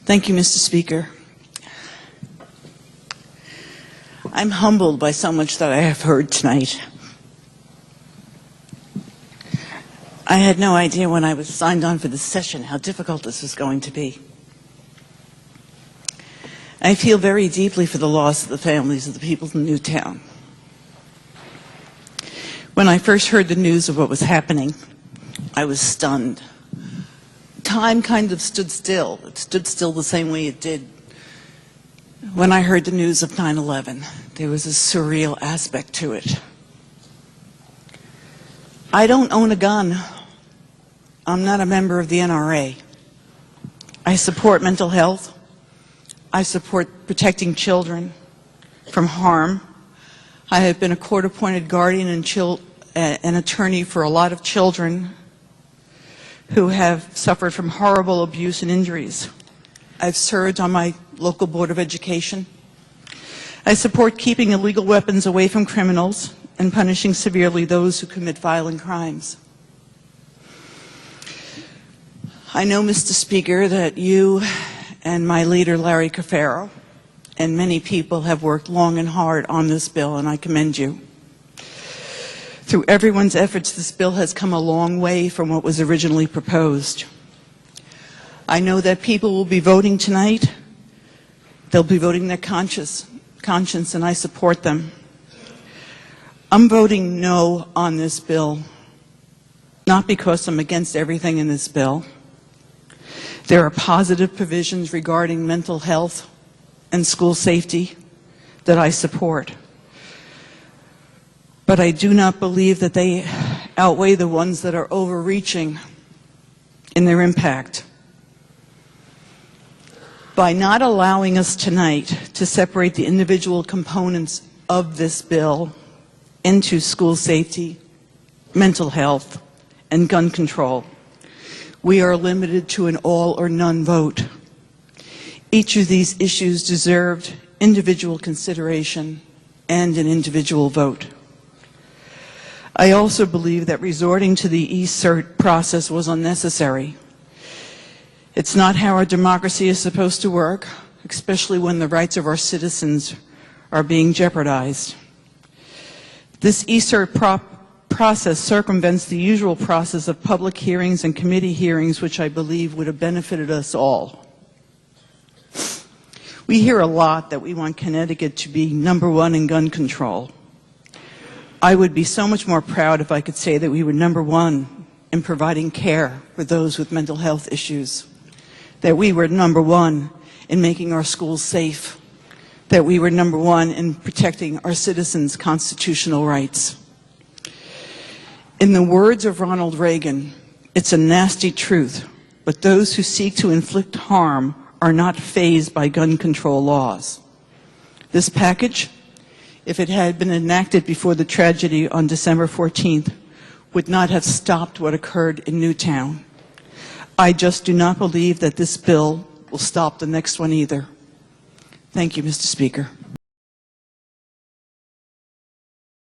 Thank you, Mr. Speaker. I'm humbled by so much that I have heard tonight. I had no idea when I was signed on for this session how difficult this was going to be. I feel very deeply for the loss of the families of the people in Newtown. When I first heard the news of what was happening, I was stunned. Time kind of stood still. It stood still the same way it did when I heard the news of 9/11. There was a surreal aspect to it. I don't own a gun. I'm not a member of the NRA. I support mental health. I support protecting children from harm. I have been a court-appointed guardian and attorney for a lot of children who have suffered from horrible abuse and injuries. I've served on my local Board of Education. I support keeping illegal weapons away from criminals and punishing severely those who commit violent crimes. I know, Mr. Speaker, that you and my leader, Larry Cafaro, and many people have worked long and hard on this bill, and I commend you. Through everyone's efforts, this bill has come a long way from what was originally proposed. I know that people will be voting tonight. They'll be voting their conscience, and I support them. I'm voting no on this bill, not because I'm against everything in this bill. There are positive provisions regarding mental health and school safety that I support. But I do not believe that they outweigh the ones that are overreaching in their impact. By not allowing us tonight to separate the individual components of this bill into school safety, mental health, and gun control, we are limited to an all or none vote. Each of these issues deserved individual consideration and an individual vote. I also believe that resorting to the e-cert process was unnecessary. It's not how our democracy is supposed to work, especially when the rights of our citizens are being jeopardized. This e-cert process circumvents the usual process of public hearings and committee hearings, which I believe would have benefited us all. We hear a lot that we want Connecticut to be #1 in gun control. I would be so much more proud if I could say that we were #1 in providing care for those with mental health issues, that we were #1 in making our schools safe, that we were #1 in protecting our citizens' constitutional rights. In the words of Ronald Reagan, it's a nasty truth, but those who seek to inflict harm are not fazed by gun control laws. This package, if it had been enacted before the tragedy on December 14th, would not have stopped what occurred in Newtown. I just do not believe that this bill will stop the next one either. Thank you, Mr. Speaker.